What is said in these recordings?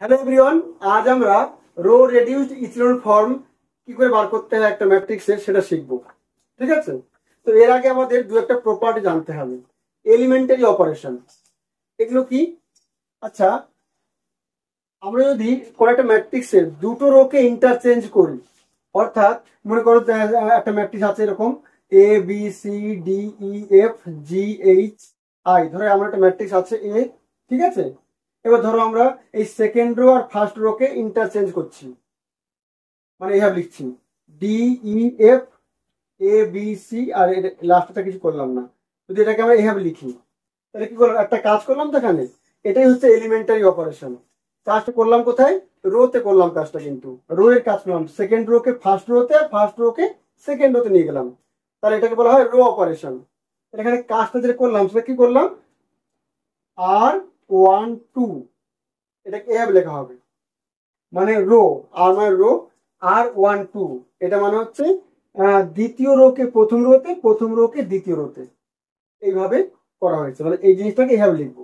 Hello everyone, আজ আমরা rho রেডিউসড echelon form কি করে বার করতে হয় একটা ম্যাট্রিক্সের সেটা শিখবো। ঠিক আছে, তো এর আগে আমাদের দু একটা প্রপার্টি জানতে হবে। এলিমেন্টারি অপারেশন এগুলো কি? আচ্ছা, আমরা যদি কোনো একটা ম্যাট্রিক্সের দুটো রোকে ইন্টারচেঞ্জ করি, অর্থাৎ মনে করো একটা ম্যাট্রিক্স আছে এরকম A B C D E F G H I, ধরো আমার একটা ম্যাট্রিক্স আছে এ, ঠিক আছে। এবার ধরো আমরা এই সেকেন্ড রো আর ফার্স্ট রোকে ইন্টারচেঞ্জ করছি, মানে এইভাবে লিখছি D E F A B C, আর লাস্টটা কিছু করলাম না। যদি এটাকে আমরা এইভাবে লিখি তাহলে কি করলাম, একটা কাজ করলাম তো এখানে। এটাই হচ্ছে এলিমেন্টারি অপারেশন। কাজটা করলাম কোথায়? রোতে করলাম কাজটা, কিন্তু রো এর কাজ করলাম সেকেন্ড রোকে ফার্স্ট রোতে, ফার্স্ট রোকে সেকেন্ড রোতে নিয়ে গেলাম, তাহলে এটাকে বলা হয় রো অপারেশন। এখানে কাজটা যেটা করলাম সেটা কি করলাম, আর ওয়ান টু, এটাকে এভাবে লেখা হবে, মানে রো আর মানে রো আর ওয়ান টু, এটা মানে হচ্ছে দ্বিতীয় রোকে প্রথম রোতে, প্রথম রোকে দ্বিতীয় রোতে, এইভাবে করা হয়েছে, মানে এই জিনিসটাকে এইভাবে লিখবো।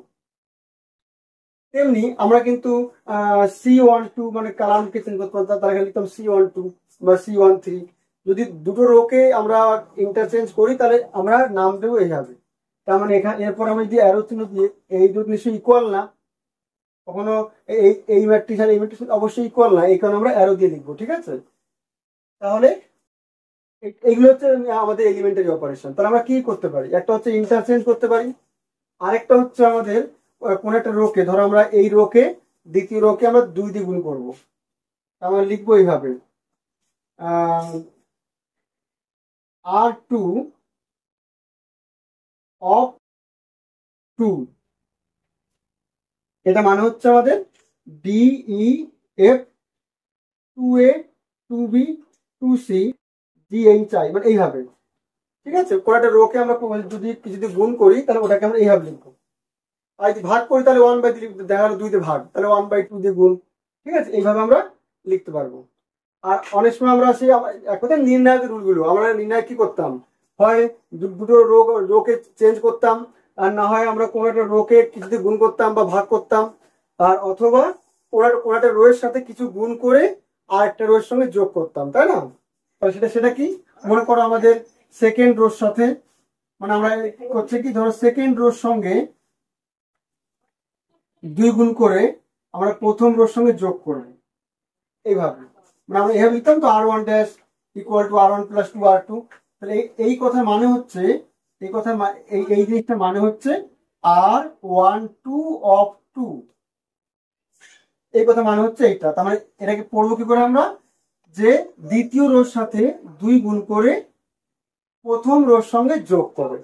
তেমনি আমরা কিন্তু সি ওয়ান টু মানে কালামকে চেঞ্জ করতে পারতাম, তার এখানে লিখতাম সি ওয়ান টু বা সি ওয়ান থ্রি। যদি দুটো রোকে আমরা ইন্টারচেঞ্জ করি তাহলে আমরা নাম দেবো এইভাবে। তার মানে এখানে এরপর আমরা যদি অ্যারো চিহ্ন দিয়ে, এই দুটো নিশ্চয়ই ইকুয়াল না, কখনো এই এই ম্যাট্রিক্স আর এই ম্যাট্রিক্স অবশ্যই ইকুয়াল না, এই কারণে আমরা অ্যারো দিয়ে লিখবো। ঠিক আছে, তাহলে এইগুলো হচ্ছে আমাদের এলিমেন্টারি অপারেশন। তাহলে আমরা কি করতে পারি, একটা হচ্ছে ইন্টারচেঞ্জ করতে পারি, আরেকটা হচ্ছে আমাদের কোন একটা রোকে, ধরো আমরা এই রোকে দ্বিতীয় রোকে আমরা 2 দিয়ে গুণ করবো, আমরা লিখবো এইভাবে আর টু অফ টু, এটা মানে হচ্ছে আমাদের D E F to A to B to C D H I, মানে এইভাবে। ঠিক আছে, কোন একটা রোকে আমরা যদি যদি গুণ করি তাহলে ওটাকে আমরা এইভাবে লিখবো, আর যদি ভাগ করি তাহলে 1/3, দেখা গেলো 2 তে ভাগ, তাহলে 1/2 দিয়ে গুণ। ঠিক আছে, এইভাবে আমরা লিখতে পারবো। আর অনেক সময় আমরা সেই এক কথায় নির্ণায়ক রুলগুলো আমরা নির্ণয় কি করতাম, হয় দুটো রোকে চেঞ্জ করতাম, আর না হয় আমরা কোনো একটা রোকে কিছু দিয়ে গুণ করতাম বা ভাগ করতাম, আর অথবা কোনো একটা রো এর সাথে কিছু গুণ করে আর একটা রো এর সঙ্গে যোগ করতাম, তাই না? তাহলে সেটা সেটা কি, মনে করো আমাদের সেকেন্ড রোর সাথে, মানে আমরা হচ্ছে কি, ধরো সেকেন্ড রোর সঙ্গে 2 গুণ করে আমরা প্রথম রোর সঙ্গে যোগ করব, এইভাবে। মানে আমরা এভাবে লিখতাম তো R one dash equal to R one plus two R two. তাহলে এই কথার মানে হচ্ছে, এই কথার এই জিনিসটার মানে হচ্ছে আর ওয়ান টু অফ টু, এই কথা মানে হচ্ছে এইটা। তার মানে এটাকে পড়বো কি করে আমরা, যে দ্বিতীয় রোর সাথে 2 গুণ করে প্রথম রোর সঙ্গে যোগ করে।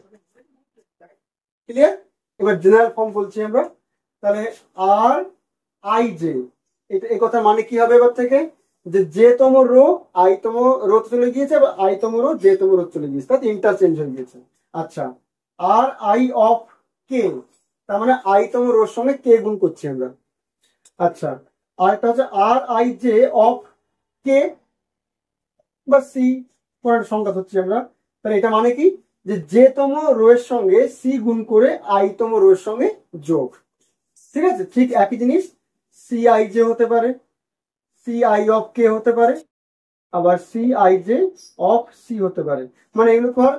ক্লিয়ার? এবার জেনারেল ফর্ম বলছি আমরা, তাহলে আর আই জে, এটা এই কথার মানে কি হবে এবার থেকে, যে তম রো আই তম রো চলে গিয়েছে, বা আই তম রো যে তম রো চলে গিয়েছে, তাতে ইন্টারচেঞ্জ হয়ে গিয়েছে। আচ্ছা, আর আই অফ কে, তার মানে আই তম রোর সঙ্গে কে গুণ করছি আমরা। আচ্ছা, আর একটা হচ্ছে আর আই জে অফ কে বা সি, কোন একটা সংখ্যা হচ্ছে আমরা। তাহলে এটা মানে কি, যে তম রো এর সঙ্গে সি গুণ করে আই তম রো এর সঙ্গে যোগ। ঠিক আছে, ঠিক একই জিনিস সি আই জে হতে পারে, সি আই অফ কে হতে পারে, আবার C I J of C হতে পারে। মানে এগুলো তো আর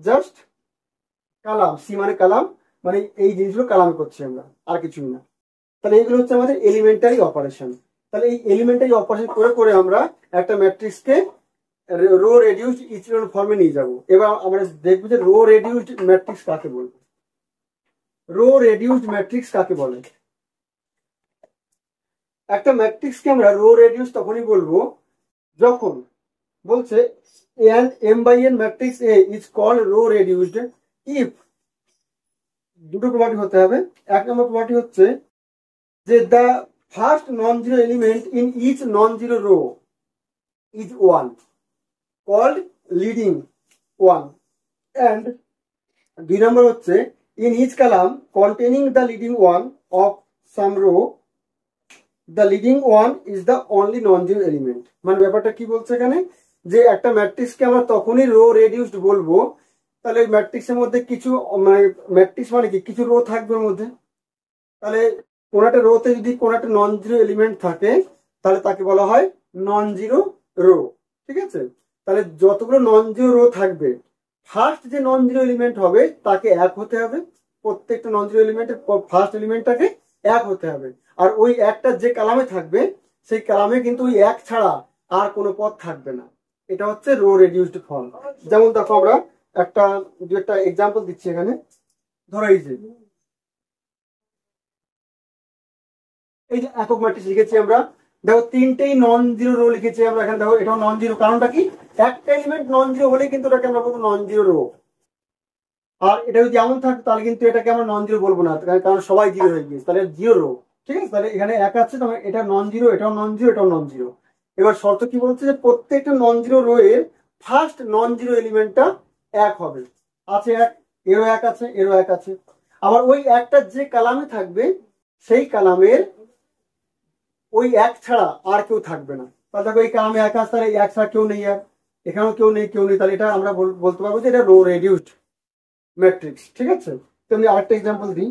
জাস্ট কালাম, সি মানে কালাম, মানে এই জিনিসগুলো কালাম করছি আমরা, আর কিছুই না। তাহলে এইগুলো হচ্ছে আমাদের এলিমেন্টারি অপারেশন। তাহলে এই এলিমেন্টারি অপারেশন করে করে আমরা একটা ম্যাট্রিক্সকে রো রেডিউসড ইচেলন ফর্মে নিয়ে যাব। এবার আমরা দেখবো যে রো রেডিউসড ম্যাট্রিক্স কাকে বলবো, রো রেডিউসড ম্যাট্রিক্স কাকে বলে। একটা ম্যাট্রিক্সকে আমরা রো রেডিউস তখনই বলবো যখন বলছে an m by n matrix A is called row reduced if, দুটো প্রপার্টি হতে হবে। এক নম্বর প্রপার্টি হচ্ছে যে the first non-zero element in each non-zero row is 1 called leading one, and 2 নম্বর হচ্ছে in each column containing the leading one of some row the leading one is the only non-zero element। মানে ব্যাপারটা কি বলছে এখানে, যে একটা ম্যাট্রিক্সকে আমরা তখনই রো রেডিউসড বলবো, তাহলে ম্যাট্রিক্সের মধ্যে কিছু, মানে ম্যাট্রিক্স মানে কি, কিছু রো থাকবে ওর মধ্যে, তাহলে কোন একটা রোতে যদি কোন একটা নন জিরো এলিমেন্ট থাকে তাহলে তাকে বলা হয় নন জিরো রো। ঠিক আছে, তাহলে যতগুলো নন জিরো রো থাকবে ফার্স্ট যে নন জিরো এলিমেন্ট হবে তাকে এক হতে হবে, প্রত্যেকটা নন জিরো এলিমেন্টের ফার্স্ট এলিমেন্টটাকে এক হতে হবে। আর ওই একটা যে কলামে থাকবে সেই কলামে কিন্তু ওই এক ছাড়া আর কোনো পদ থাকবে না। এটা হচ্ছে রো রেডিউসড ফর্ম। যেমন দেখো আমরা একটা এক্সাম্পল দিচ্ছি এখানে। ধরো এই যে একক ম্যাট্রিক্স লিখেছি আমরা, দেখো তিনটেই নন জিরো রো লিখেছি আমরা এখানে। দেখো এটাও নন জিরো, কারণটা কি? একটা এলিমেন্ট নন জিরো হলে কিন্তু এটাকে আমরা বলবো নন জিরো রো। আর এটা যদি এমন থাকে তাহলে কিন্তু এটাকে আমরা নন জিরো বলবো না, কারণ সবাই জিরো হয়ে গিয়েছে, তাহলে জিরো রো। ঠিক আছে, তাহলে এখানে এক আছে, তাহলে এটা নন জিরো, এটাও নন জিরো, এটাও নন জিরো। এবার শর্ত কি বলছে যে প্রত্যেকটা নন জিরো রো এর ফার্স্ট নন জিরো এলিমেন্টটা এক হবে। আছে এক, এরও এক আছে, এরও এক আছে। আবার ওই একটা যে কালামে থাকবে সেই কালামের ওই এক ছাড়া আর কেউ থাকবে না। তাহলে দেখো এই কালামে এক আছে, তাহলে এক ছাড়া কেউ নেই, আর এখানেও কেউ নেই, কেউ নেই, তাহলে এটা আমরা বলতে পারবো যে এটা রো রেডিউসড ম্যাট্রিক্স। ঠিক আছে, তো আমি আরেকটা এক্সাম্পল দিই।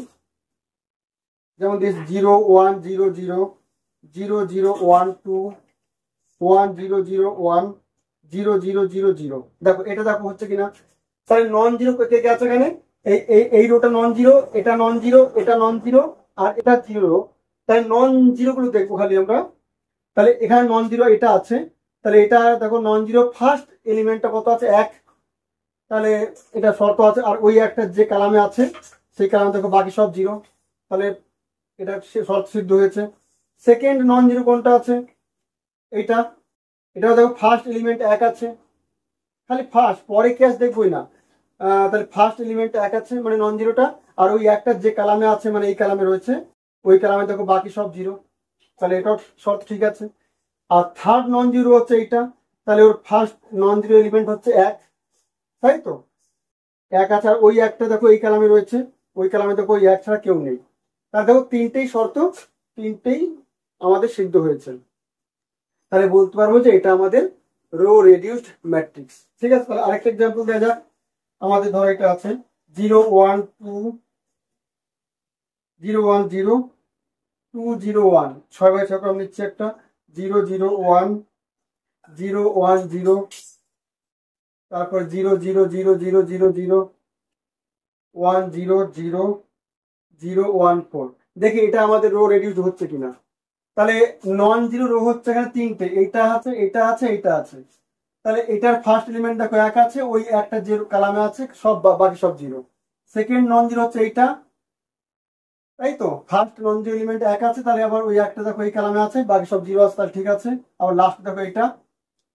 যেমন দিস 0 1 0 0 0 0 1 2 1 0 0 1 0 0 0 0। দেখো এটা দেখো হচ্ছে কিনা। তাহলে নন জিরো কে কে আছে এখানে? এই রোটা নন জিরো, এটা নন জিরো, এটা নন জিরো, আর এটা জিরো। তাহলে নন জিরো গুলো দেখবো খালি আমরা। তাহলে এখানে নন জিরো এটা আছে, তাহলে এটা দেখো নন জিরো ফার্স্ট এলিমেন্টটা কত আছে? এক। তাহলে এটা শর্ত আছে। আর ওই একটা যে কালামে আছে সেই কালামে দেখো বাকি সব জিরো, তাহলে এটা শর্ত সিদ্ধ হয়েছে। সেকেন্ড নন জিরো কোনটা আছে? এইটা। এটাও দেখো ফার্স্ট এলিমেন্ট এক আছে, খালি ফার্স্ট, পরে ক্যাশ দেখবোই না। তাহলে ফার্স্ট এলিমেন্ট এক আছে মানে নন জিরোটা। আর ওই একটা যে কালামে আছে মানে এই কালামে রয়েছে, ওই কালামে দেখো বাকি সব জিরো, তাহলে এটাও শর্ত ঠিক আছে। আর থার্ড নন জিরো হচ্ছে এইটা, তাহলে ওর ফার্স্ট নন জিরো এলিমেন্ট হচ্ছে এক, তাই তো? এক আছে, আর ওই একটা দেখো এই কালামে রয়েছে, ওই কালামে দেখো ওই এক ছাড়া কেউ নেই। তাহলে দেখো তিনটেই শর্ত, তিনটেই আমাদের সিদ্ধ হয়েছে। তাহলে বলতে পারবো যে এটা আমাদের রো রেডিউসড ম্যাট্রিক্স। ঠিক আছে, তাহলে আরেকটা এক্সাম্পল দেওয়া যাক। আমাদের ধরো এটা আছে 0 1 2 0 1 0 2 0 1, 6x6 ক্রম নিচ্ছে একটা। 0 0 1 0 1 0, তারপর 0 0 0 0 0 0 1 0 0 0 1 4। দেখি এটা আমাদের রো রেডিউসড হচ্ছে কিনা। তাহলে নন জিরো রো হচ্ছে এখানে তিনটে, এইটা আছে, এটা আছে, এইটা আছে। তাহলে এটার ফার্স্ট এলিমেন্ট দেখো এক আছে, ওই একটা যে কালামে আছে সব বাকি সব জিরো। সেকেন্ড নন জিরো হচ্ছে এইটা, তাই তো? ফার্স্ট নন জিরো এলিমেন্ট এক আছে, তাহলে আবার ওই একটা দেখো এই কালামে আছে, বাকি সব জিরো আছে, তাহলে ঠিক আছে। আবার লাস্ট দেখো এটা,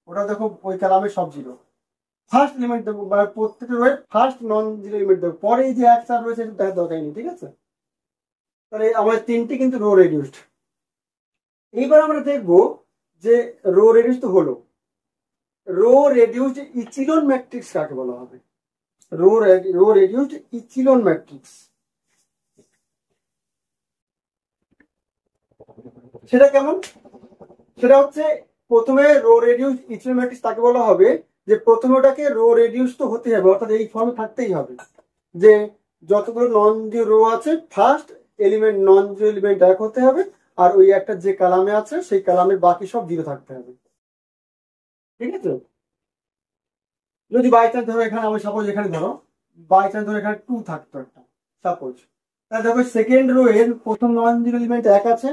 ওটা দেখো ওই কালামে সব জিরো। ফার্স্ট এলিমেন্ট দেখো, প্রত্যেকটা রোয়ের ফার্স্ট নন জিরো এলিমেন্ট দেখো, পরে এই যে এক চার রয়েছে এটা দেখার দরকার নেই। ঠিক আছে, তাহলে আমাদের তিনটি কিন্তু রো রেডিউসড। এইবার আমরা দেখবো যে রো রেডিউস তো হলো, রো রেডিউসড ইচিলন ম্যাট্রিক্স কাকে বলা হবে? রো রেডিউসড ইচিলন ম্যাট্রিক্স সেটা কেমন? সেটা হচ্ছে প্রথমে রো রেডিউসড ইচিলন ম্যাট্রিক্স তাকে বলা হবে যে প্রথমে ওটাকে রো রেডিউস তো হতে হবে, অর্থাৎ এই ফর্মে থাকতেই হবে যে যতগুলো নন জিরো রো আছে first element non zero element এক হতে হবে, আর ওই একটা যে কালামে আছে সেই কালামের বাকি সব জিরো থাকতে হবে। ঠিক আছে, যদি বাই চান্স ধরো এখানে আমি সাপোজ এখানে ধরো বাই চান্স ধরো এখানে 2 থাকতো একটা সাপোজ, তাহলে দেখো সেকেন্ড রো এর প্রথম নন জিরো এলিমেন্ট এক আছে,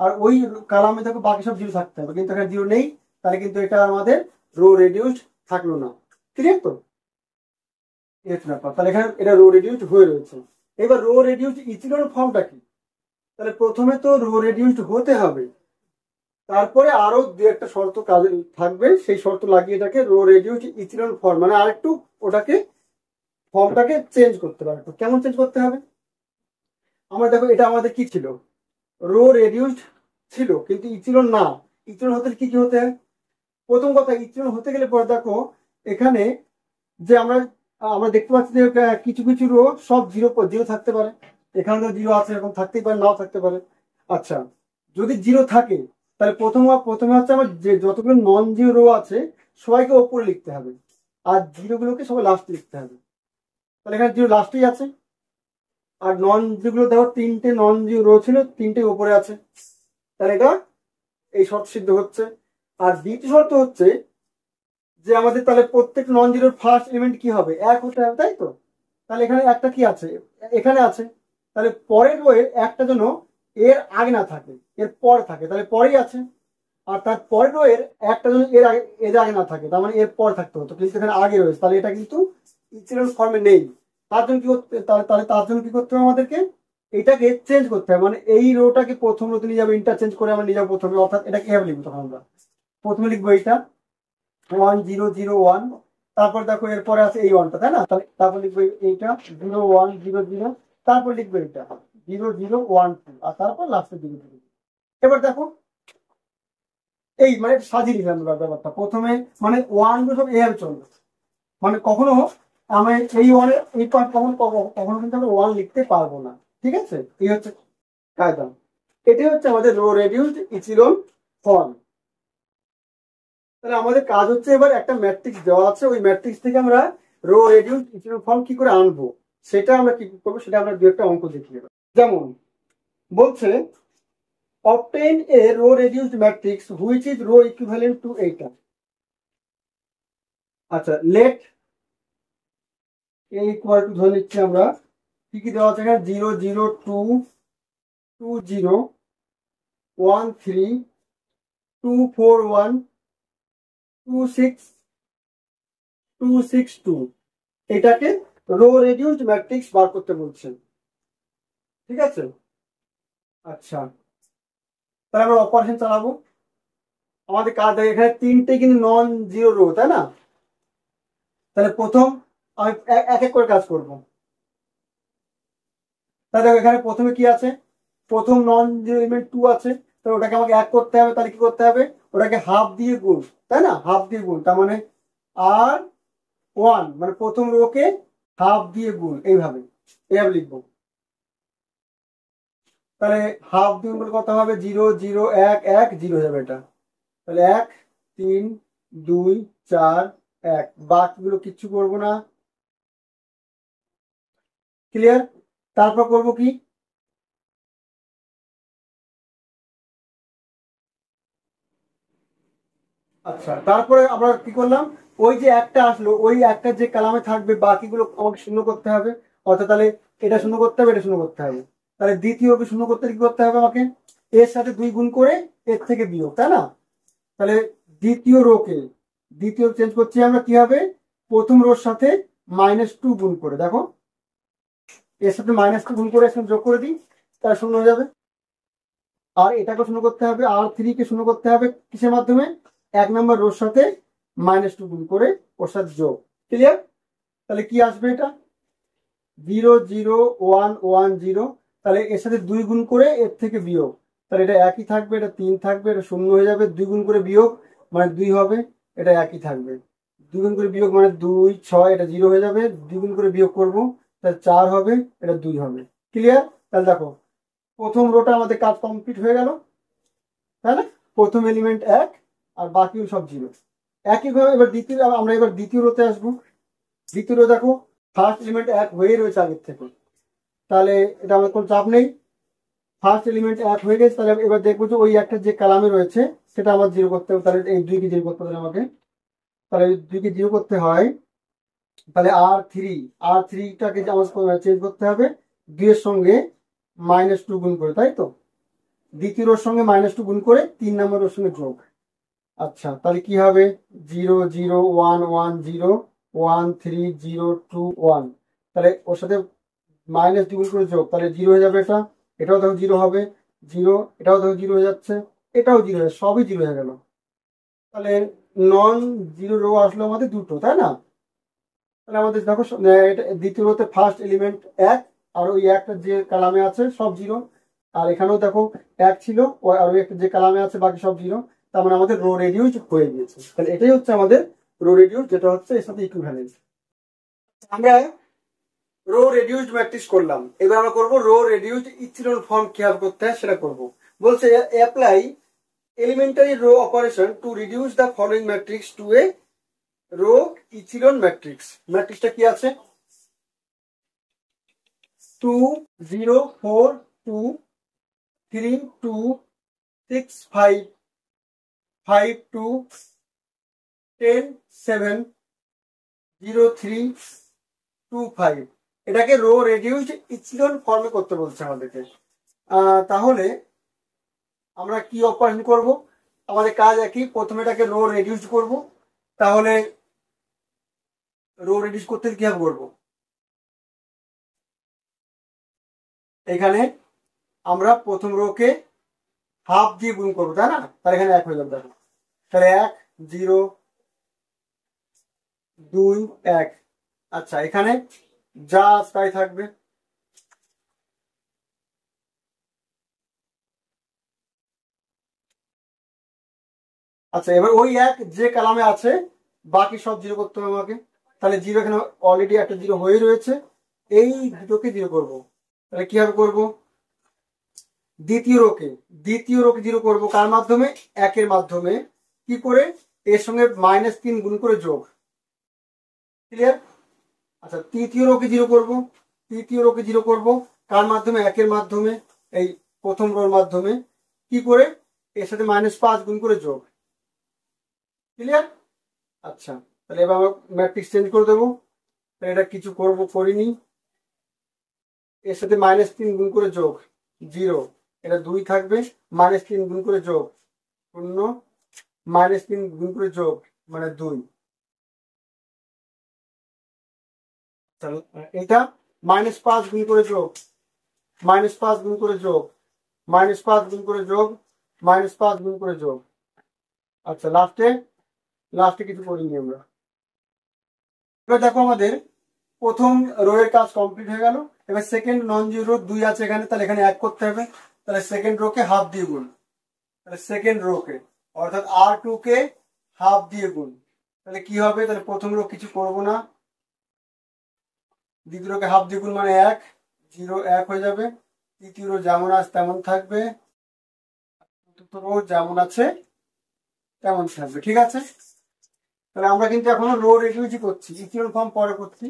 আর ওই কালামে দেখো বাকি সব জিরো থাকতে হবে, কিন্তু এখানে জিরো নেই, তাহলে কিন্তু এটা আমাদের রো রেডিউসড থাকলো না। ক্লিয়ার তো? ব্যাপার, তাহলে এখানে এটা রো রেডিউসড হয়ে রয়েছে। এবার রো রেডিউসড ইচিলন ফর্মটা কি? তাহলে প্রথমে তো রো রেডিউসড হতে হবে, তারপরে আরো দু একটা শর্ত কাজে থাকবে, সেই শর্ত লাগিয়ে এটাকে রো রেডিউসড ইচিলন ফর্ম, মানে আরেকটু ওটাকে ফর্মটাকে চেঞ্জ করতে পারে। কেমন চেঞ্জ করতে হবে? আমরা দেখো এটা আমাদের কি ছিল? রো রেডিউসড ছিল, কিন্তু ইচিলন না। ইচিলন হতে কি কি হতে হয়? প্রথম কথা, ইচিলন হতে গেলে পরে দেখো এখানে যে আমরা আমরা দেখতে পাচ্ছি যে কিছু কিছু রো সব জিরো জিরো থাকতে পারে, এখানে তো জিরো আছে, এরকম থাকতেই পারে, নাও থাকতে পারে। আচ্ছা, যদি জিরো থাকে তাহলে প্রথমে হচ্ছে আমার যে যতগুলো নন জিরো রো আছে সবাইকে ওপরে লিখতে হবে, আর জিরো গুলোকে সবাই লাস্টে লিখতে হবে। তাহলে এখানে জিরো লাস্টেই আছে, আর নন যেগুলো দেখো তিনটে নন জিরো রো ছিল, তিনটে উপরে আছে, তাহলে এটা এই শর্ত সিদ্ধ হচ্ছে। আর দ্বিতীয় শর্ত হচ্ছে যে আমাদের তাহলে প্রত্যেক নন জিরোর ফার্স্ট এলিমেন্ট কি হবে, এক হতে হবে, তাই তো? তাহলে এখানে একটা কি আছে, এখানে আছে, তাহলে পরের রো এর একটা যেন এর আগে না থাকে, এর পরে থাকে, তাহলে পরেই আছে। আর তার পরের রো এর একটা যেন এর আগে না থাকে, তার মানে এর পর থাকতে হতো, কিন্তু এখানে আগে রয়েছে, তাহলে এটা কিন্তু ইচিলন ফর্মে নেই। তার জন্য কি করতে, তাহলে তার জন্য কি করতে হবে আমাদেরকে, এটাকে চেঞ্জ করতে হবে, মানে এই রোটাকে প্রথম রোতে নিয়ে যাবো, ইন্টারচেঞ্জ করে আমরা নিয়ে যাবো প্রথমে, অর্থাৎ এটা কিভাবে লিখবো, তখন আমরা প্রথমে লিখবো এইটা 1 0 0 1, তারপর দেখো এরপরে আছে এই ওয়ানটা, তাই না? তাহলে তারপর লিখবো এইটা 0 1 0 0, তারপর লিখবো এটা 0 0 1 2, আর তারপর লাস্টের দিকে 0। এবার দেখো এই মানে সাজিয়ে নিলাম ব্যাপারটা, প্রথমে মানে ওয়ান গুলো সব এভাবে চলবে, মানে কখনো আমি এই ওয়ানের এই পয়েন্ট কখনো কিন্তু আমরা ওয়ান লিখতে পারবো না, ঠিক আছে? এই হচ্ছে কায়দা। এটাই হচ্ছে আমাদের রো রেডিউসড ইচিলন ফর্ম। তাহলে আমাদের কাজ হচ্ছে এবার একটা ম্যাট্রিক্স দেওয়া আছে, ওই ম্যাট্রিক্স থেকে আমরা রো রেডিউসড ইচিলন ফর্ম কি করে আনবো সেটা আমরা কি করবো, সেটা আমরা দু একটা অঙ্ক দেখিয়ে দেবো। যেমন বলছে obtain a row reduced matrix which is row equivalent to এইটা। আচ্ছা, let a equal to ধরে নিচ্ছি আমরা, কি কি দেওয়া আছে এখানে, 0 0 2 2 0 1 3 2 4 1 2 6 2 6 2, এটাকে রো রেডিউসড ম্যাট্রিক্স বার করতে বলছেন, ঠিক আছে? আচ্ছা, তাহলে আমরা অপারেশন চালাবো। আমাদের কাজ দেখে এখানে তিনটে কিন্তু নন জিরো রো, তাই না? তাহলে প্রথম আমি এক এক করে কাজ করব। তাহলে এখানে প্রথমে কি আছে, প্রথম নন জিরো এলিমেন্ট 2 আছে, তাহলে ওটাকে আমাকে এক করতে হবে, তাহলে কি করতে হবে, ওটাকে হাফ দিয়ে গুণ, তাই না? হাফ দিয়ে গুণ, তার মানে আর 1 মানে প্রথম রোকে হাফ দিয়ে গুণ, এইভাবে লিখবো। তাহলে হাফ দিয়ে গুণ কত হবে, 0 0 1 1 0 হয়ে যাবে এটা, তাহলে 1 3 2 4 1, বাকিগুলো কিচ্ছু করবো না, ক্লিয়ার? তারপর করব কি, আচ্ছা তারপরে আমরা কি করলাম, ওই যে একটা আসলো, ওই একটা যে কালামে থাকবে বাকিগুলো আমাকে শূন্য করতে হবে, অর্থাৎ তাহলে এটা শূন্য করতে হবে, এটা শূন্য করতে হবে। তাহলে দ্বিতীয়কে শূন্য করতে কি করতে হবে আমাকে, এর সাথে 2 গুণ করে এর থেকে বিয়োগ, তাই না? তাহলে দ্বিতীয় রোকে, দ্বিতীয় চেঞ্জ করছি আমরা কি হবে, প্রথম রোর সাথে -2 গুণ করে, দেখো এর সাথে -2 গুণ করে এর সাথে যোগ করে দিই, তাহলে শূন্য হয়ে যাবে। আর এটাকে শূন্য করতে হবে, আর 3 কে শূন্য করতে হবে কিসের মাধ্যমে, 1 নম্বর রোর সাথে -2 গুণ করে ওর সাথে যোগ, ক্লিয়ার? তাহলে কি আসবে, এটা 0 0 1 1 0, তাহলে এর সাথে 2 গুণ করে এর থেকে বিয়োগ, তাহলে এটা একই থাকবে, এটা 3 থাকবে, এটা শূন্য হয়ে যাবে, 2 গুণ করে বিয়োগ মানে 2 হবে, এটা একই থাকবে, 2 গুণ করে বিয়োগ মানে 2 6, এটা 0 হয়ে যাবে, 2 গুণ করে বিয়োগ করব, তাহলে 4 হবে, এটা 2 হবে, ক্লিয়ার? তাহলে দেখো প্রথম রোটা আমাদের কাজ কমপ্লিট হয়ে গেল, তাই না? প্রথম এলিমেন্ট 1 আর বাকি সব 0। একইভাবে এবার আমরা এবার দ্বিতীয় রোতে আসবো। দ্বিতীয় রো দেখো ফার্স্ট এলিমেন্ট 1 হয়ে রয়েছে আগের থেকে, তাহলে এটা আমাদের কোনো চাপ নেই, ফার্স্ট এলিমেন্ট 1 হয়ে গেছে। তাহলে এবার দেখবো যে ওই একটা যে কালামে রয়েছে সেটা আমার 0 করতে হবে, তাহলে এই 2 কে 0 করতে হবে আমাকে, তাহলে 2 কে 0 করতে হয়, তাহলে আর থ্রিটাকে আমার চেঞ্জ করতে হবে 2 এর সঙ্গে -2 গুণ করে, তাই তো? দ্বিতীয় রোর সঙ্গে -2 গুণ করে 3 নম্বর রোর সঙ্গে যোগ। আচ্ছা, তাহলে কি হবে, 0 0 1 1 0 1 3 0 2 1, তাহলে ওর সাথে -2 গুণ করে যোগ, তাহলে 0 হয়ে যাবে, এটা এটাও দেখো 0 হবে, 0 এটাও দেখো 0 হয়ে যাচ্ছে, এটাও 0 হয়ে, সবই 0 হয়ে গেল। তাহলে নন জিরো রো আসলো আমাদের দুটো, তাই না? তাহলে আমাদের দেখো দ্বিতীয় রোতে ফার্স্ট এলিমেন্ট 1 আর ওই একটা যে কালামে আছে সব 0, আর এখানেও দেখো 1 ছিল, আর ওই একটা যে কালামে আছে বাকি সব 0, তার মানে আমাদের রো রেডিউস হয়ে গিয়েছে। তাহলে এটাই হচ্ছে আমাদের রো রেডিউস, যেটা হচ্ছে এর সাথে ইকুইভ্যালেন্স। আমরা রো রেডিউসড ম্যাট্রিক্স করলাম, এবার আমরা করবো রো রেডিউসড ইচিলন ফর্ম কিভাবে করতে হয় সেটা করব। বলছে apply elementary row operation to reduce the following matrix to a row echelon matrix. ম্যাট্রিক্সটা কি আছে, 2 0 4 2 3 2 6 5 5 2 10 7 0 3 2 5 এটাকে রো রেডিউসড ইচেলন ফর্মে করতে বলছে আমাদেরকে। তাহলে আমরা কি অপারেশন করব? আমাদের কাজ একই, প্রথমে এটাকে রো রেডিউস করব। তাহলে রো রেডিউস করতে কিভাবে করবো? এখানে আমরা প্রথম রোকে হাফ দিয়ে গুণ করবো, তাই না? তাহলে এখানে 1 হয়ে যাবে, দেখো। তাহলে 1 0 2 1। আচ্ছা, এখানে যা তাই থাকবে। আচ্ছা, এবার ওই 1 যে কলামে আছে বাকি সব জিরো করতে হবে আমাকে। তাহলে জিরো এখানে অলরেডি একটা জিরো হয়ে রয়েছে, এই দুটোকে জিরো করব। তাহলে কিভাবে করব? দ্বিতীয় রোকে জিরো করব কার মাধ্যমে? 1 এর মাধ্যমে। কি করে? এর সঙ্গে -3 গুণ করে যোগ। ক্লিয়ার? আচ্ছা, তৃতীয় রোকে জিরো করব কার মাধ্যমে? 1 এর মাধ্যমে, এই প্রথম রোর মাধ্যমে। কি করে? এর সাথে -5 গুণ করে যোগ। ক্লিয়ার? আচ্ছা, তাহলে এবার আমরা ম্যাট্রিক্স চেঞ্জ করে দেবো। তাহলে এটা কিছু করিনি। এর সাথে -3 গুণ করে যোগ 0, এটা 2 থাকবে। -3 গুণ করে যোগ 0, -3 গুণ করে যোগ মানে 2। এটা -5 গুণ করে যোগ, -5 গুণ করে যোগ, -5 গুণ করে যোগ, -5 গুণ করে যোগ। আচ্ছা, লাস্টে কিছু করিনি আমরা। এবার দেখো আমাদের প্রথম রো এর কাজ কমপ্লিট হয়ে গেল। এবার সেকেন্ড নন জিরো 2 আছে এখানে, তাহলে এখানে 1 করতে হবে। তাহলে সেকেন্ড রোকে হাফ দিয়ে গুণ। তাহলে সেকেন্ড রোকে অর্থাৎ R2 কে হাফ দিয়ে গুণ। তাহলে কি হবে? তাহলে প্রথম রো কিছু করব না, দ্বিতীয় রোকে হাফ দিয়ে গুণ মানে 1 0 1 হয়ে যাবে। তৃতীয় রো যেমন আছে তেমন থাকবে, চতুর্থ রো যেমন আছে তেমন থাকবে। ঠিক আছে? তাহলে আমরা কিন্তু এখনো রো রেডিউসই করছি, ইকুয়াল ফর্ম পরে করছি।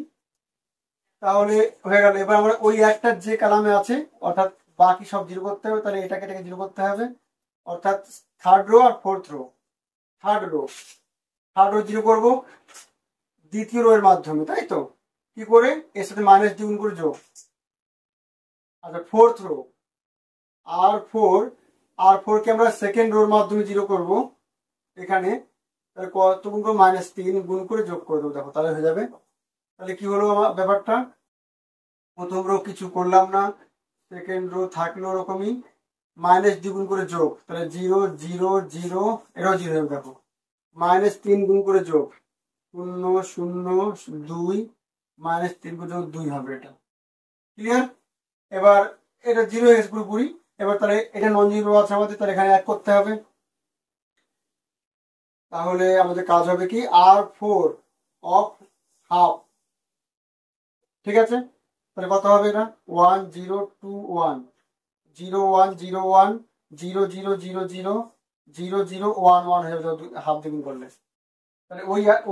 তাহলে হয়ে গেল। এবার আমরা ওই একটা যে কলামে আছে অর্থাৎ বাকি সব জিরো করতে হবে। তাহলে এটাকে জিরো করতে হবে, অর্থাৎ থার্ড রো আর fourth row. Third row zero করবো দ্বিতীয় রো এর মাধ্যমে, তাই তো? কি করে? এর সাথে -2 গুণ করে যোগ। আচ্ছা, ফোর্থ রো আর ফোর কে আমরা সেকেন্ড রোর মাধ্যমে জিরো করব এখানে। তাহলে কত গুণ করবো? -3 গুণ করে যোগ করে দেবো, দেখো তাহলে হয়ে যাবে। তাহলে কি হলো আমার ব্যাপারটা? প্রথম রো কিছু করলাম না, সেকেন্ড রো থাকলো ওরকমই, -2 গুণ করে যোগ। তাহলে 0 0 0, এটাও 0 হবে, দেখো। -3 গুণ করে যোগ 0 0 2, -3 গুণ যোগ 2 হবে এটা। ক্লিয়ার? এবার এটা 0 হয়ে গেছে পুরোপুরি। এবার তাহলে এটা নন জিরো আছে আমাদের, তাহলে এখানে 1 করতে হবে। তাহলে আমাদের কাজ হবে কি? R4 of half. ঠিক আছে? তাহলে কত হবে? এটা 1 0 2 1 0 1 0 1 0 0 0 0 0 0 1 1 হয়ে যাবে হাফ দ্বিগুণ করলে। তাহলে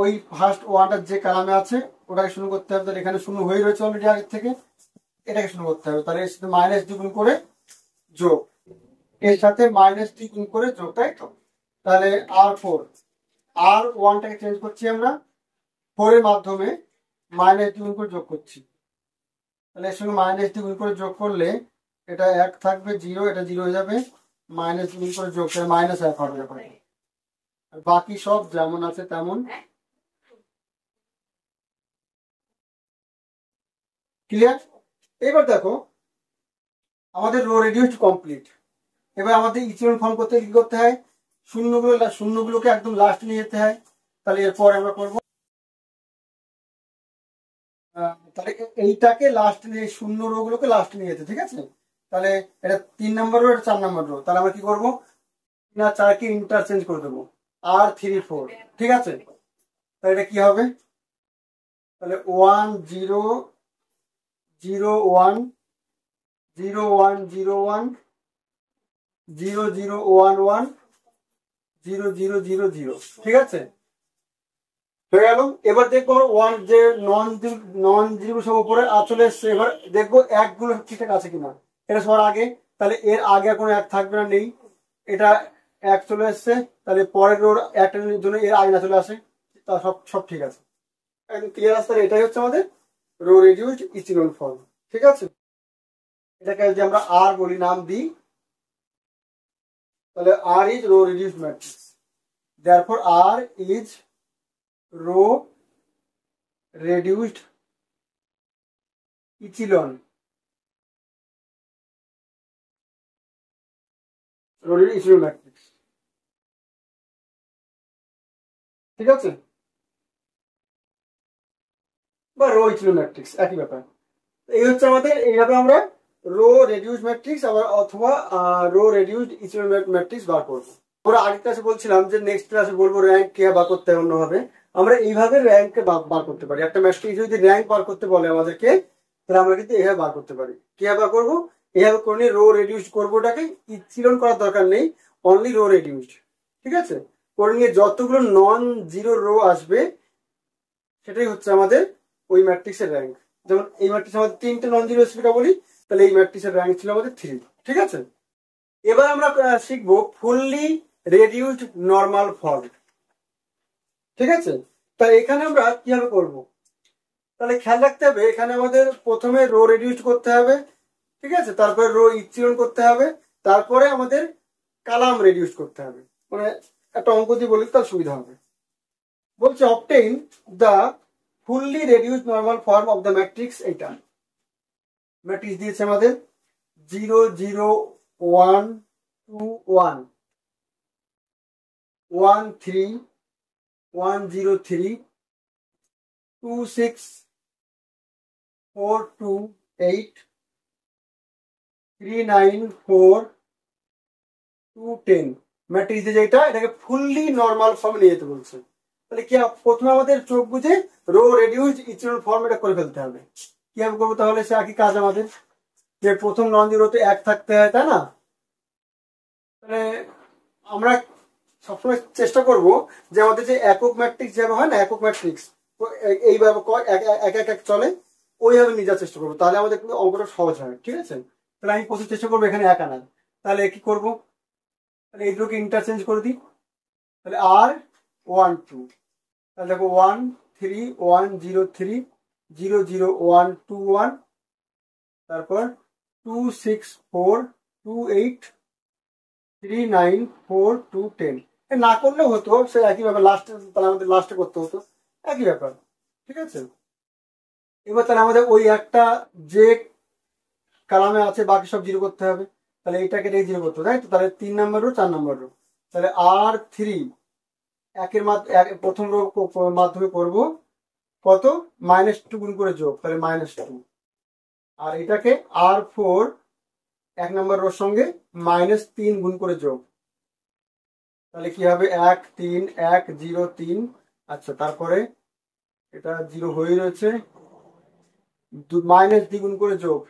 ওই ফার্স্ট ওয়ানটা যে কলামে আছে ওটাকে শুরু করতে হবে। তাহলে এখানে শূন্য হয়ে রয়েছে অলরেডি আগের থেকে, এটাকে শুরু করতে হবে। তাহলে এর সাথে -2 গুণ করে যোগ, এর সাথে -2 গুণ করে যোগ, তাই তো? তাহলে R1টাকে চেঞ্জ করছি আমরা, 4 এর মাধ্যমে -2 গুণ করে যোগ করছি। তাহলে এর সঙ্গে -2 গুণ করে যোগ করলে এটা 1 থাকবে, 0, এটা 0 হয়ে যাবে। -2 গুণ করে যোগ করে -1 হবে। আর বাকি সব যেমন আছে তেমন। ক্লিয়ার? এবার দেখো আমাদের রো রেডিউসড কমপ্লিট। এবার আমাদের ইচেলন ফর্ম করতে কি করতে হয়? শূন্যগুলোকে একদম লাস্টে নিয়ে যেতে হয়। তাহলে এরপর আমরা করবো, তাহলে এইটাকে লাস্ট নিয়ে, শূন্য রো গুলোকে লাস্টে নিয়ে যেতে। ঠিক আছে? তাহলে এটা 3 নম্বর রো, এটা 4 নম্বর রো। তাহলে আমরা কি করবো? 3 আর 4 কে ইন্টারচেঞ্জ করে দেবো, R3 4। ঠিক আছে? তাহলে এটা কি হবে? তাহলে 1 0 0 1 0 1 0 1 0 0 1 1 0 0 0 0। ঠিক আছে? হয়ে গেল। এবার দেখবো ওয়ান যে নন জিরো সব উপরে চলে এসছে, এবার দেখবো একগুলো ঠিকঠাক আছে কিনা। এটা সবার আগে, তাহলে এর আগে কোনো এক থাকবে না, নেই। এটা এক চলে এসছে, তাহলে পরের রোর একটা জন্য এর আগে না চলে আসে, তা সব সব ঠিক আছে, একদম ক্লিয়ার আছে। তাহলে এটাই হচ্ছে আমাদের রো রিডিউসড ইচিলন ফর্ম। ঠিক আছে, এটাকে যদি আমরা আর বলি, নাম দিই, তাহলে R is row reduced matrix. Therefore R is row reduced echelon matrix. ঠিক আছে, বা রো ইচিলন ম্যাট্রিক্স একই ব্যাপার। এই হচ্ছে আমাদের, এইভাবে আমরা রো রেডিউস ম্যাট্রিক্স আবার অথবা রো রেডিউসড ইচিলন ম্যাট্রিক্স বার করবো। আমরা আগের ক্লাসে বলছিলাম যে নেক্সট ক্লাসে বলবো র্যাঙ্ক কে বার করতে হবে অন্যভাবে। আমরা এইভাবে র্যাঙ্ক বার করতে পারি। একটা ম্যাট্রিক্স যদি র্যাঙ্ক বার করতে বলে আমাদেরকে, তাহলে আমরা কিন্তু এইভাবে বার করতে পারি। কিভাবে বার করবো? এইভাবে করে রো রেডিউসড করবো, ওটাকে ইচিলন করার দরকার নেই, অনলি রো রেডিউসড। ঠিক আছে, করে নিয়ে যতগুলো নন জিরো রো আসবে সেটাই হচ্ছে আমাদের ওই ম্যাট্রিক্সের র্যাঙ্ক। যেমন এই ম্যাট্রিক্স আমাদের তিনটে নন জিরো এসেছে বলি, তাহলে এই ম্যাট্রিক্সের র্যাঙ্ক ছিল আমাদের 3। ঠিক আছে, এবার আমরা শিখবো ফুললি রেডিউসড নর্মাল ফর্ম। ঠিক আছে, তা এখানে আমরা কিভাবে করব? তাহলে খেয়াল রাখতে হবে, এখানে আমাদের প্রথমে রো রেডিউসড করতে হবে। ঠিক আছে, তারপরে রো ইচিলন করতে হবে, তারপরে আমাদের কালাম রেডিউস করতে হবে। মানে একটা অঙ্ক দিয়ে বলি তার সুবিধা হবে। বলছে obtain the fully reduced normal form of the matrix. এইটা ম্যাট্রিক্স দিয়েছে আমাদের 0 0 1 2 1 1 3 1 0 3 2 6 4 2 8 3 9 4 2 10 ম্যাট্রিক্স দিয়ে যেটা, এটাকে ফুললি নর্মাল ফর্মে নিয়ে যেতে বলছে। তাহলে কি প্রথমে আমাদের চোখ বুঝে রো রেডিউসড ইচিলন ফর্ম এটা করে ফেলতে হবে। কিভাবে করবো? তাহলে সে একই কাজ আমাদের, যে প্রথম নন জিরোতে এক থাকতে হয়, তাই না? মানে আমরা সবসময় চেষ্টা করব যে আমাদের যে একক ম্যাট্রিক্স যেভাবে হয় না, একক ম্যাট্রিক্স এইভাবে এক এক এক চলে, ওইভাবে নিয়ে যাওয়ার চেষ্টা করবো, তাহলে আমাদের কিন্তু অঙ্কটা সহজ হয়। ঠিক আছে, তাহলে আমি প্রথম চেষ্টা করবো এখানে এক আনার। তাহলে কি করবো? তাহলে এই দুটোকে ইন্টারচেঞ্জ করে দিই। তাহলে আর 1 2, তাহলে দেখো 1 3 1 0 3 0 0 1 2 1, তারপর 2 6 4 2 8 3 9 4 2 10। না করলেও হতো, সে একই ব্যাপার, লাস্টে তাহলে আমাদের লাস্টে করতে হতো, একই ব্যাপার। ঠিক আছে, এবার তাহলে আমাদের ওই একটা যে কালামে আছে বাকি সব জিরো করতে হবে। তাহলে এইটাকে জিরো করতে হবে, তাই তো? তাহলে 3 নম্বর রো 4 নম্বর রো, তাহলে আর 3 একের প্রথম রো মাধ্যমে করব কত? -2 গুণ করে যোগ, তাহলে -2। আর এটাকে আর 4 এক নম্বর রোর সঙ্গে -3 গুণ করে যোগ, তাহলে কি হবে? 1 3 1 0 3। আচ্ছা, তারপরে এটা জিরো হয়ে রয়েছে, মাইনাস দ্বিগুণ করে যোগ,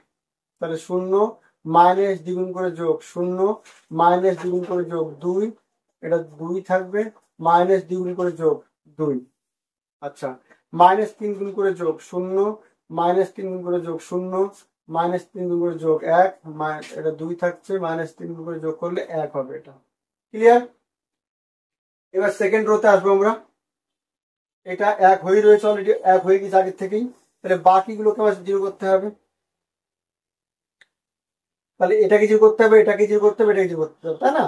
তাহলে 0 মাইনাস দ্বিগুণ করে যোগ 0 মাইনাস দ্বিগুণ করে যোগ 2, এটা 2 থাকবে, মাইনাস দ্বিগুণ করে যোগ 2। আচ্ছা, -3 গুণ করে যোগ 0 -3 গুণ করে যোগ 0 -3 গুণ করে যোগ 1, এটা 2 থাকছে, -3 গুণ করে যোগ করলে 1 হবে। এটা ক্লিয়ার? এবার সেকেন্ড রোতে আসবো আমরা। এটা 1 হয়ে রয়েছে অলরেডি, 1 হয়ে গেছে আগের থেকেই, তাহলে বাকিগুলোকে আমার জিরো করতে হবে। তাহলে এটাকে জিরো করতে হবে, এটাকে জিরো করতে হবে, এটাকে জিরো করতে হবে, তাই না?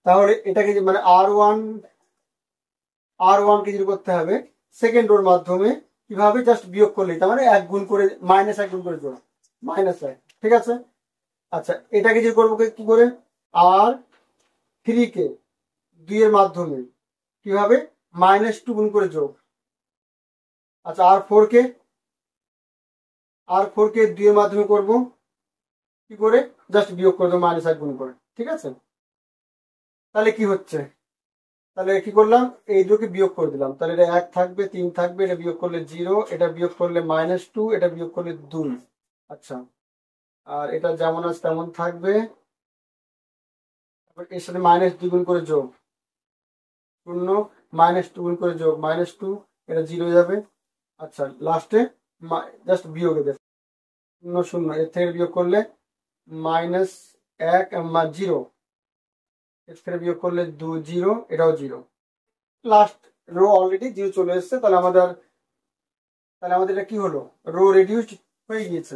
তাহলে এটাকে মানে আর ওয়ান কে জিরো করতে হবে সেকেন্ড রোর মাধ্যমে। কিভাবে? জাস্ট বিয়োগ করলেই, তার মানে 1 গুণ করে, -1 গুণ করে যোগ, -1। ঠিক আছে, আচ্ছা, এটাকে জিরো করবো কি করে? আর 3 কে 2 এর মাধ্যমে, কিভাবে? -2 গুণ করে যোগ। আচ্ছা, আর 4 কে 2 এর মাধ্যমে করবো কি করে? জাস্ট বিয়োগ করে দেবো, -1 গুণ করে। ঠিক আছে, তাহলে কি হচ্ছে? তাহলে কি করলাম? এই দুটোকে বিয়োগ করে দিলাম, তাহলে এটা 1 থাকবে, 3 থাকবে, এটা বিয়োগ করলে 0, এটা বিয়োগ করলে -2, এটা বিয়োগ করলে 2। আচ্ছা, আর এটা যেমন আছে তেমন থাকবে, এর সাথে -2 গুণ করে যোগ 0 -2 গুণ করে যোগ -2 এটা 0 যাবে। আচ্ছা লাস্টে জাস্ট বিয়োগে দেবে 0 0, এর থেকে বিয়োগ করলে -1 0, এর থেকে বিয়োগ করলে 2 0, এটাও 0। লাস্ট রো অলরেডি 0 চলে এসছে, তাহলে আমাদের এটা কি হলো, রো রেডিউসড হয়ে গিয়েছে।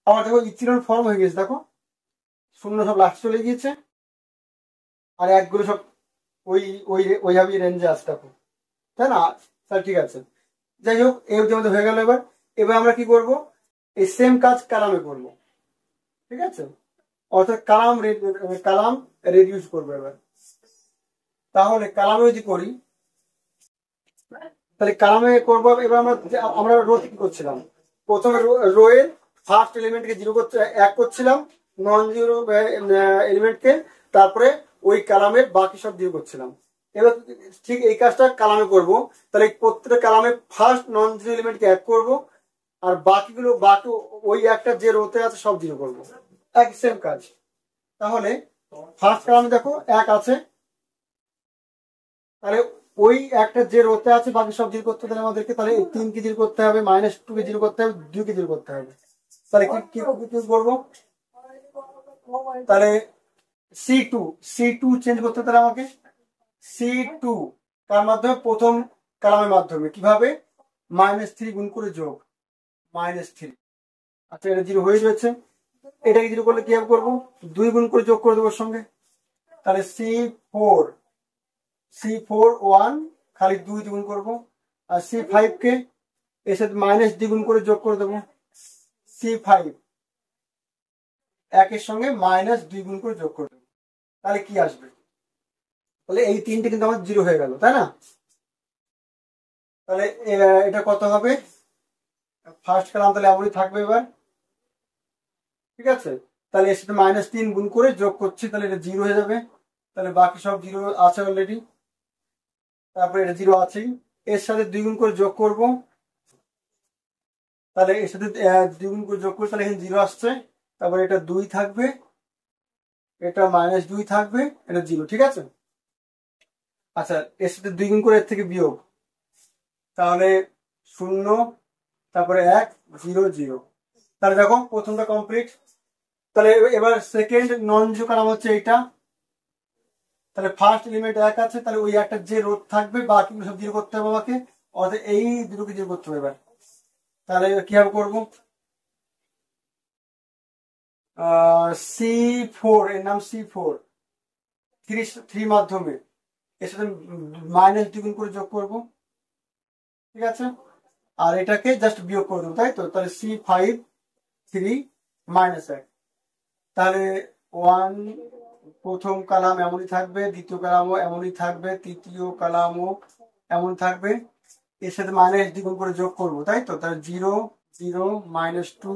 আমার দেখো ইপসিলন ফর্ম হয়ে গেছে, দেখো 0 সব লাস্ট চলে গিয়েছে আর একগুলো সব ওই ওই ওইভাবে রেঞ্জে আসতে দেখো, তাই না? তাহলে ঠিক আছে, যাই হোক এই অবধি আমাদের হয়ে গেল। এবার আমরা কি করব, এই সেম কাজ কালামে করব, ঠিক আছে? অর্থাৎ কালাম রেডিউস করবো এবার। তাহলে কালামে যদি করি, তাহলে কালামে করবো। এবার আমরা রো কি করছিলাম, প্রথমে রো এর ফার্স্ট এলিমেন্টকে 0 করতে 1 করছিলাম, নন জিরো এলিমেন্টকে, তারপরে ওই কালামের বাকি সব 0 করছিলাম। এবার ঠিক এই কাজটা কালামে করব। তাহলে প্রত্যেকটা কালামে ফার্স্ট নন জিরো এলিমেন্টকে 1 করব, আর বাকি ওই একটা যে রোতে আছে সব 0 করবো, এক সেম কাজ। তাহলে ফার্স্ট কালামে দেখো 1 আছে, তাহলে ওই একটা যে রোতে আছে বাকি সব 0 করতে হবে আমাদেরকে। তাহলে 3 কে 0 করতে হবে, -2 কে 0 করতে হবে, 2 কে 0 করতে হবে। তাহলে কি করবো, তাহলে C2 চেঞ্জ করতে হবে আমাকে। C2 তার মাধ্যমে প্রথম কালামের মাধ্যমে কিভাবে, -3 গুণ করে যোগ -3। আচ্ছা এটা 0 হয়ে রয়েছে, এটাকে 0 করলে কিভাবে করবো, 2 গুণ করে যোগ করে দেবো ওর সঙ্গে। তাহলে C4 1 খালি 2 দ্বিগুণ করবো, আর C5 কে এর সাথে -2 করে যোগ করে দেবো। C5 1 এর সঙ্গে -2 গুণ করে যোগ করে দেবো, তাহলে কি আসবে, তাহলে এই তিনটে কিন্তু আমার 0 হয়ে গেল, তাই না? তাহলে এটা কত হবে, ফার্স্ট কালাম তাহলে এমনই থাকবে এবার, ঠিক আছে? তাহলে এর সাথে -3 গুণ করে যোগ করছি, তাহলে এটা 0 হয়ে যাবে। তাহলে বাকি সব 0 আছে অলরেডি, তারপরে এটা 0 আছেই, এর সাথে 2 গুণ করে যোগ করব, তাহলে এর সাথে 2 গুণ করে যোগ করে তাহলে এখানে 0 আসছে। তারপরে এটা 2 থাকবে, এটা -2 থাকবে, এটা 0, ঠিক আছে? আচ্ছা এর সাথে 2 গুণ করে এর থেকে বিয়োগ, তাহলে 0, তারপরে 1 0 0। তাহলে দেখো প্রথমটা কমপ্লিট। তাহলে এবার সেকেন্ড নন জিরো কালাম হচ্ছে এইটা। তাহলে ফার্স্ট এলিমেন্ট 1 আছে, তাহলে ওই একটা যে রোধ থাকবে বাকি সব 0 করতে হবে আমাকে, অর্থাৎ এই দুটোকে 0 করতে হবে এবার। তাহলে কিভাবে করবো, C4 এর নাম C4 3 মাধ্যমে এর সাথে -2 গুণ করে যোগ করব, ঠিক আছে? আর এটাকে জাস্ট বিয়োগ করে দেবো, তাই তো? তাহলে C5 3 -1, তাহলে 1 প্রথম কালাম এমনই থাকবে, দ্বিতীয় কালামও এমনই থাকবে, তৃতীয় কালামও এমন থাকবে, এর সাথে -2 গুণ করে যোগ করবো, তাই তো? তাহলে 0 0 -2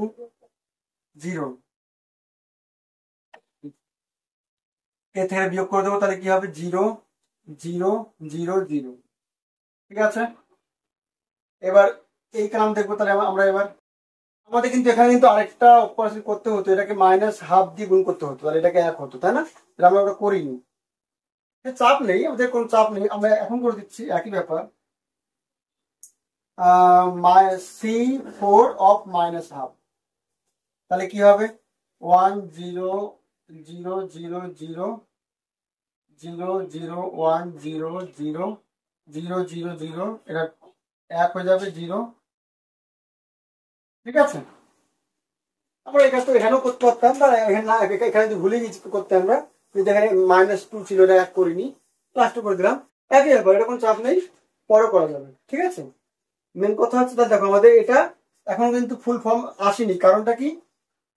0, এর থেকে বিয়োগ করে দেবো, তাহলে কি হবে 0 0 0 0, ঠিক আছে? এবার এই কালাম দেখবো, তাহলে আমরা এবার আমাদের কিন্তু এখানে কিন্তু আরেকটা অপারেশন করতে হতো, এটাকে -12 দিয়ে গুণ করতে হতো, তাহলে এটাকে 1 হতো, তাই না? এটা আমরা ওটা করিনি, চাপ নেই, আমাদের কোনো চাপ নেই, আমরা এখন করে দিচ্ছি একই ব্যাপার। C4 of -12, তাহলে কি হবে 1 0 0 0 0 0 0 1 0 0 0 0 0, এটা 1 হয়ে যাবে 0, ঠিক আছে? আমরা এই কাজটা এখানেও করতে পারতাম, এখানে না, এখানে যদি ভুলে গেছি করতে, আমরা যেখানে -2 ছিল এটা 1 করিনি, লাস্টে করে দিলাম, একই ব্যাপার, এটা কোনো চাপ নেই, পরে করা যাবে, ঠিক আছে? মেন কথা হচ্ছে, তাহলে দেখো আমাদের এটা এখন কিন্তু ফুল ফর্ম আসেনি, কারণটা কি,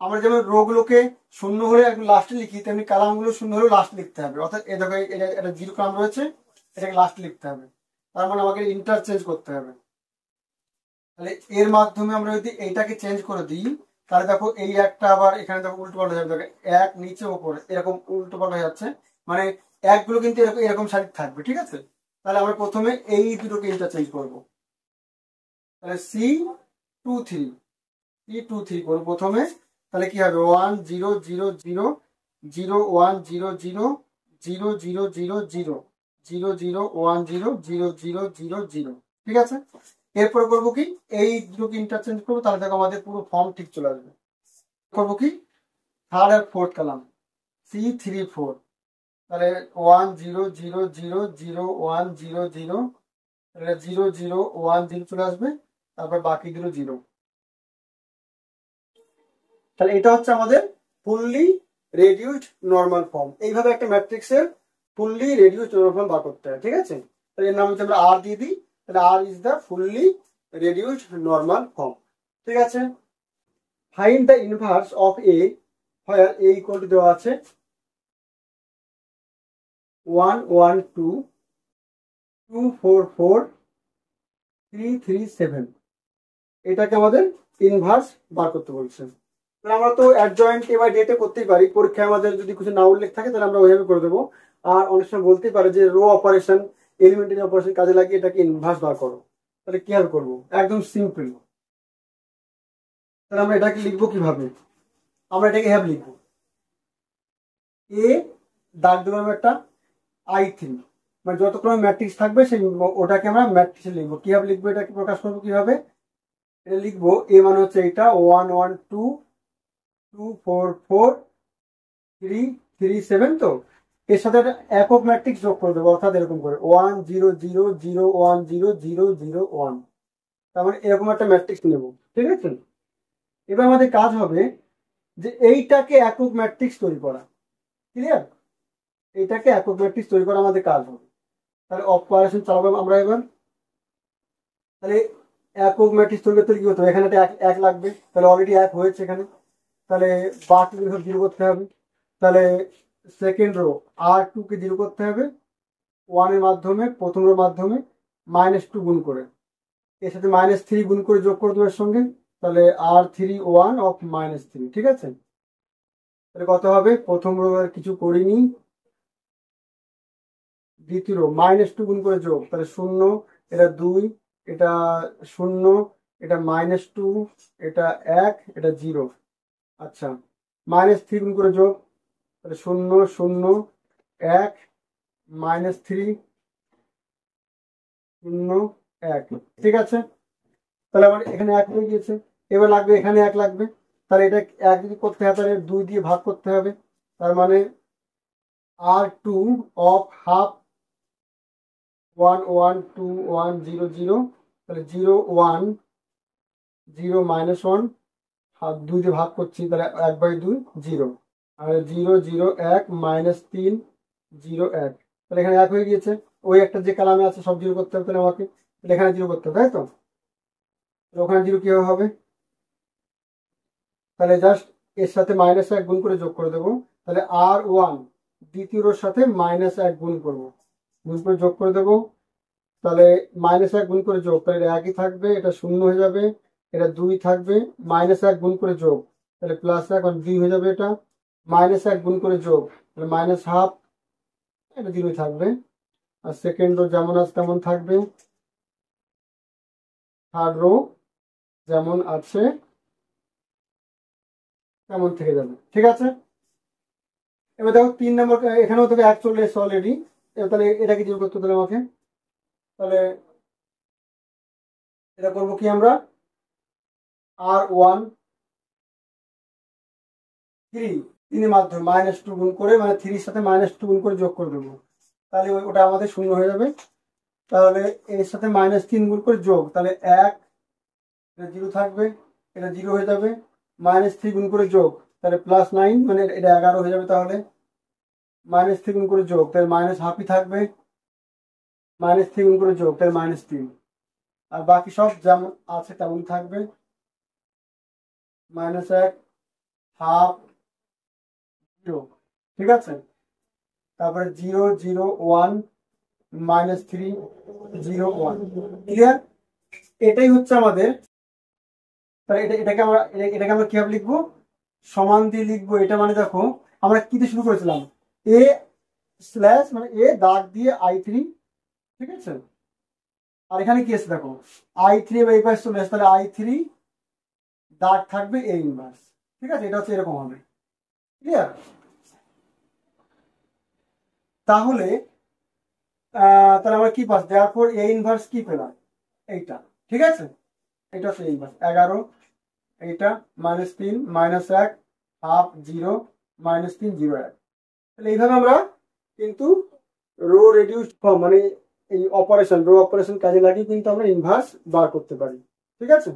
আমরা যেমন রো গুলোকে 0 হলে একদম লাস্টে লিখি, তেমনি কালাম গুলো 0 হলেও লাস্টে লিখতে হবে, অর্থাৎ এই দেখো এটা 0 কালাম রয়েছে, এটাকে লাস্টে লিখতে হবে, তার মানে আমাকে ইন্টারচেঞ্জ করতে হবে। তাহলে এর মাধ্যমে আমরা যদি এইটাকে চেঞ্জ করে দিই, তাহলে দেখো এই একটা আবার এখানে দেখো উল্টো পাল্টা হয়ে যাবে, 1 নিচে ওপরে এরকম উল্টো পাল্টা হয়ে যাচ্ছে, মানে একগুলো কিন্তু এরকম সাইড থাকবে, ঠিক আছে? তাহলে আমরা প্রথমে এই দুটোকে ইন্টারচেঞ্জ করবো, তাহলে C2 3 করবো প্রথমে, তাহলে কি হবে 1 0 0 0 0 1 0 0 0 0 0 0 0 0 1 0 0 0 0 0, ঠিক আছে, এরপরে করবো কি, এই দুটোকে ইন্টারচেঞ্জ করবো, তাহলে দেখো আমাদের পুরো ফর্ম ঠিক চলে আসবে। করবো কি, থার্ড আর ফোর্থ কলাম 3 3 4, তাহলে 1 0 0 0 0 1 0 0, 0 0 1 0 চলে আসবে, তারপর বাকিগুলো 0। তাহলে এটা হচ্ছে আমাদের ফুললি রেডিউসড নর্মাল ফর্ম। এইভাবে একটা ম্যাট্রিক্সের ফুললি রেডিউসড নর্মাল ফর্ম বার করতে হয়। ঠিক আছে, তাহলে এর নাম হচ্ছে আমরা আর দিয়ে দিই, তাহলে R is the fully reduced normal form. ঠিক আছে, find the inverse of A where A equal to দেওয়া আছে 1 1 2 2 4 4 3 3 7, এটাকে আমাদের ইনভার্স বার করতে বলছে। তাহলে আমরা তো অ্যাডজয়েন্ট এবার ডেটে করতেই পারি, পরীক্ষায় আমাদের যদি কিছু না উল্লেখ থাকে তাহলে আমরা ওইভাবে করে দেবো। আর অনেক সময় বলতেই পারে যে রো অপারেশন, এলিমেন্টারি অপারেশন কাজে লাগিয়ে এটাকে ইনভার্স বার করো। তাহলে কিভাবে করবো, একদম সিম্পল। তাহলে আমরা এটাকে লিখবো কিভাবে, আমরা এটাকে এভাবে লিখবো, এ দাগ দিলাম একটা I3, মানে যত ক্রমে ম্যাট্রিক্স থাকবে সেই ওটাকে আমরা ম্যাট্রিক্সে লিখবো। কিভাবে লিখবো, এটাকে প্রকাশ করবো কিভাবে, এটা লিখবো এ মানে হচ্ছে এটা 1 1 2 2 4 4 3 3 7, তো এর সাথে একটা একক ম্যাট্রিক্স যোগ করে দেবো, অর্থাৎ এরকম করে 1 0 0 0 1 0 0 0 1, তার মানে এরকম একটা ম্যাট্রিক্স নেব। ঠিক আছে, এবার আমাদের কাজ হবে যে এইটাকে একক ম্যাট্রিক্স তৈরি করা। ক্লিয়ার, এইটাকে একক ম্যাট্রিক্স তৈরি করা আমাদের কাজ হবে। তাহলে অপারেশন চালাবো আমরা এবার। তাহলে একক ম্যাট্রিক্স তৈরি করতে কি করতে হবে, এখানে একটা এক লাগবে, তাহলে অলরেডি এক হয়েছে এখানে, তাহলে বাকিগুলো সব জিরো করতে হবে। তাহলে সেকেন্ড রো R2 কে জিরো করতে হবে 1 এর মাধ্যমে, প্রথম রোর মাধ্যমে -2 গুণ করে, এর সাথে -3 গুণ করে যোগ করে দেবো এর সঙ্গে, তাহলে R3 1 অফ -3। ঠিক আছে, তাহলে কত হবে, প্রথম রো আর কিছু করিনি, দ্বিতীয় রো -2 গুণ করে যোগ, তাহলে 0, এটা 2, এটা 0, এটা -2, এটা 1, এটা 0। আচ্ছা, -3 গুণ করে যোগ, তাহলে 0 0 1 -3 0 1। ঠিক আছে, তাহলে আমার এখানে 1 হয়ে গিয়েছে, এবার লাগবে এখানে 1 লাগবে, তাহলে এটা 1 যদি করতে হয় তাহলে 2 দিয়ে ভাগ করতে হবে, তার মানে R2 অফ হাফ 1 1 2 1 0 0, তাহলে 0 1 0 -1, হাফ 2 দিয়ে ভাগ করছি, তাহলে 1/2 0, আর 0 0 1 -3 0 1, তাহলে এখানে 1 হয়ে গিয়েছে। ওই একটা যে কালামে আছে সব জিরো করতে হবে, তাহলে আমাকে এখানে জিরো করতে হবে, তাই তো, ওখানে জিরো কিভাবে হবে, তাহলে জাস্ট এর সাথে -1 গুণ করে যোগ করে দেবো, তাহলে R1 দ্বিতীয় রোর সাথে -1 গুণ করবো, গুণ করে যোগ করে দেবো, তাহলে -1 গুণ করে যোগ, তাহলে এটা 1ই থাকবে, এটা 0 হয়ে যাবে, এটা 2 থাকবে, -1 গুণ করে যোগ, তাহলে +1 2 হয়ে যাবে, এটা -1 গুণ করে যোগ, তাহলে -1/2, এটা 0 থাকবে, আর সেকেন্ড রো যেমন আছে তেমন থাকবে, থার্ড রো যেমন আছে তেমন থেকে যাবে। ঠিক আছে, এবার দেখো 3 নম্বর, এখানেও থেকে 1 চলে এসছে অলরেডি, তাহলে এটাকে জিরো করতে হলে আমাকে, তাহলে এটা করবো কি, আমরা R1 3 3 এর মাধ্যমে -2 গুণ করে, মানে 3 এর সাথে -2 গুণ করে যোগ করে দেবো, তাহলে ওটা আমাদের 0 হয়ে যাবে। তাহলে এর সাথে -3 গুণ করে যোগ, তাহলে 1, এটা 0 থাকবে, এটা 0 হয়ে যাবে, -3 গুণ করে যোগ, তাহলে +9, মানে এটা 11 হয়ে যাবে, তাহলে -3 গুণ করে যোগ, তাহলে -1/2 থাকবে, -3 গুণ করে যোগ, তাহলে -3, আর বাকি সব যেমন আছে তেমন থাকবে, -1 হাফ 0। ঠিক আছে, তারপরে 0 0 1 -3 0 1। ক্লিয়ার, এটাই হচ্ছে আমাদের। তাহলে এটাকে আমরা কিভাবে লিখবো, সমান দিয়ে লিখবো। এটা মানে দেখো আমরা কি দিয়ে শুরু করেছিলাম, এ স্ল্যাশ মানে এ দাগ দিয়ে I3। ঠিক আছে, আর এখানে কি আছে দেখো I3 এবার এই পাশে চলে আসছে, তাহলে I3 দাগ থাকবে এ ইনভার্স। ঠিক আছে, এটা হচ্ছে এরকম হবে। ক্লিয়ার, তাহলে তাহলে আমরা কি পাচ্ছি, দেওয়ার পর এ ইনভার্স কি পেলাম, এইটা, ঠিক আছে, এটা হচ্ছে ইনভার্স 11, এইটা -3 -1 হাফ 0 -3 0 1। তাহলে এইভাবে আমরা কিন্তু রো রেডিউসড ফর্ম মানে এই অপারেশন রো অপারেশন কাজে লাগিয়ে কিন্তু আমরা ইনভার্স বার করতে পারি, ঠিক আছে।